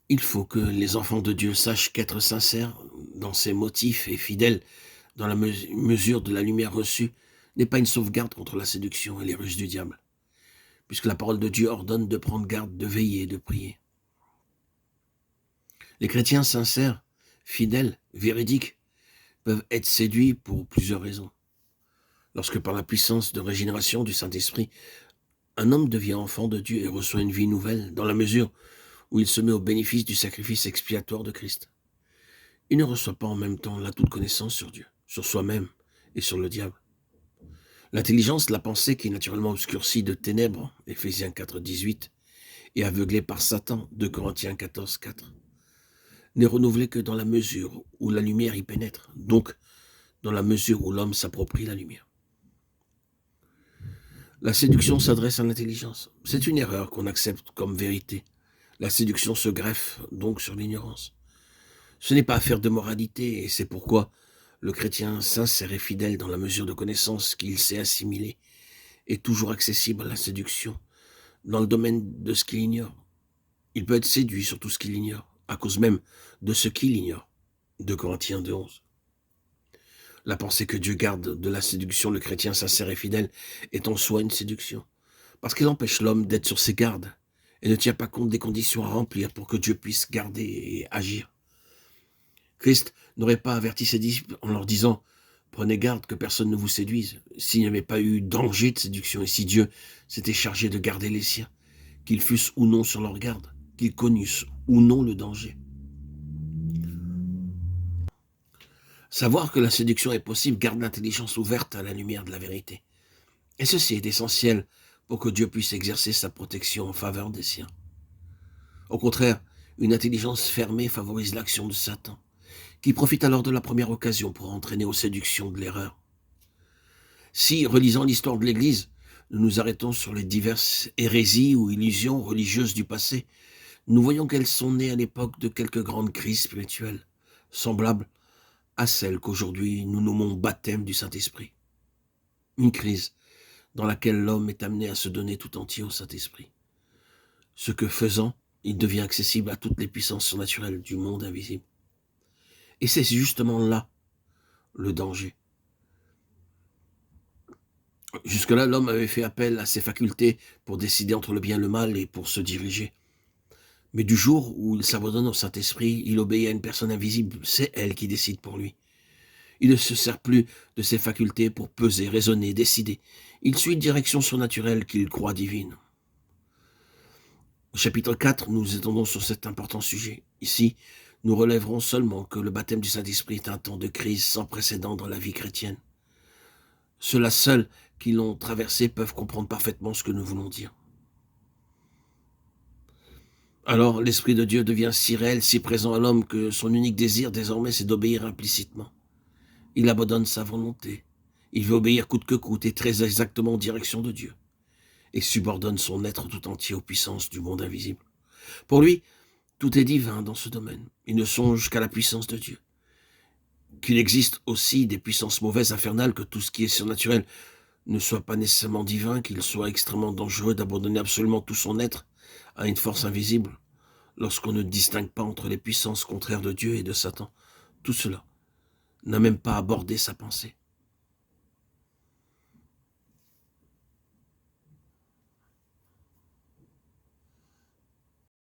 Il faut que les enfants de Dieu sachent qu'être sincères dans ses motifs et fidèles dans la mesure de la lumière reçue n'est pas une sauvegarde contre la séduction et les ruses du diable, puisque la parole de Dieu ordonne de prendre garde, de veiller et de prier. Les chrétiens sincères, fidèles, véridiques, peuvent être séduits pour plusieurs raisons. Lorsque par la puissance de régénération du Saint-Esprit, un homme devient enfant de Dieu et reçoit une vie nouvelle, dans la mesure où il se met au bénéfice du sacrifice expiatoire de Christ. Il ne reçoit pas en même temps la toute connaissance sur Dieu, sur soi-même et sur le diable. L'intelligence de la pensée qui est naturellement obscurcie de ténèbres, Éphésiens 4, 18, et aveuglée par Satan, 2 Corinthiens 14, 4, n'est renouvelée que dans la mesure où la lumière y pénètre, donc dans la mesure où l'homme s'approprie la lumière. La séduction s'adresse à l'intelligence. C'est une erreur qu'on accepte comme vérité. La séduction se greffe donc sur l'ignorance. Ce n'est pas affaire de moralité, et c'est pourquoi le chrétien sincère et fidèle dans la mesure de connaissance qu'il sait assimiler est toujours accessible à la séduction dans le domaine de ce qu'il ignore. Il peut être séduit sur tout ce qu'il ignore, à cause même de ce qu'il ignore. 2 Corinthiens 2, 11. La pensée que Dieu garde de la séduction, le chrétien sincère et fidèle, est en soi une séduction, parce qu'elle empêche l'homme d'être sur ses gardes et ne tient pas compte des conditions à remplir pour que Dieu puisse garder et agir. Christ n'aurait pas averti ses disciples en leur disant « Prenez garde que personne ne vous séduise » s'il n'y avait pas eu danger de séduction et si Dieu s'était chargé de garder les siens, qu'ils fussent ou non sur leur garde, qu'ils connussent ou non le danger. Savoir que la séduction est possible garde l'intelligence ouverte à la lumière de la vérité. Et ceci est essentiel pour que Dieu puisse exercer sa protection en faveur des siens. Au contraire, une intelligence fermée favorise l'action de Satan, qui profite alors de la première occasion pour entraîner aux séductions de l'erreur. Si, relisant l'histoire de l'Église, nous nous arrêtons sur les diverses hérésies ou illusions religieuses du passé, nous voyons qu'elles sont nées à l'époque de quelques grandes crises spirituelles, semblables à celle qu'aujourd'hui nous nommons baptême du Saint-Esprit. Une crise dans laquelle l'homme est amené à se donner tout entier au Saint-Esprit. Ce que faisant, il devient accessible à toutes les puissances surnaturelles du monde invisible. Et c'est justement là le danger. Jusque-là, l'homme avait fait appel à ses facultés pour décider entre le bien et le mal et pour se diriger. Mais du jour où il s'abandonne au Saint-Esprit, il obéit à une personne invisible, c'est elle qui décide pour lui. Il ne se sert plus de ses facultés pour peser, raisonner, décider. Il suit une direction surnaturelle qu'il croit divine. Au chapitre 4, nous nous étendons sur cet important sujet. Ici, nous relèverons seulement que le baptême du Saint-Esprit est un temps de crise sans précédent dans la vie chrétienne. Ceux-là seuls qui l'ont traversé peuvent comprendre parfaitement ce que nous voulons dire. Alors, l'Esprit de Dieu devient si réel, si présent à l'homme que son unique désir désormais c'est d'obéir implicitement. Il abandonne sa volonté. Il veut obéir coûte que coûte et très exactement en direction de Dieu. Et subordonne son être tout entier aux puissances du monde invisible. Pour lui, tout est divin dans ce domaine. Il ne songe qu'à la puissance de Dieu. Qu'il existe aussi des puissances mauvaises, infernales, que tout ce qui est surnaturel ne soit pas nécessairement divin, qu'il soit extrêmement dangereux d'abandonner absolument tout son être à une force invisible, lorsqu'on ne distingue pas entre les puissances contraires de Dieu et de Satan. Tout cela n'a même pas abordé sa pensée.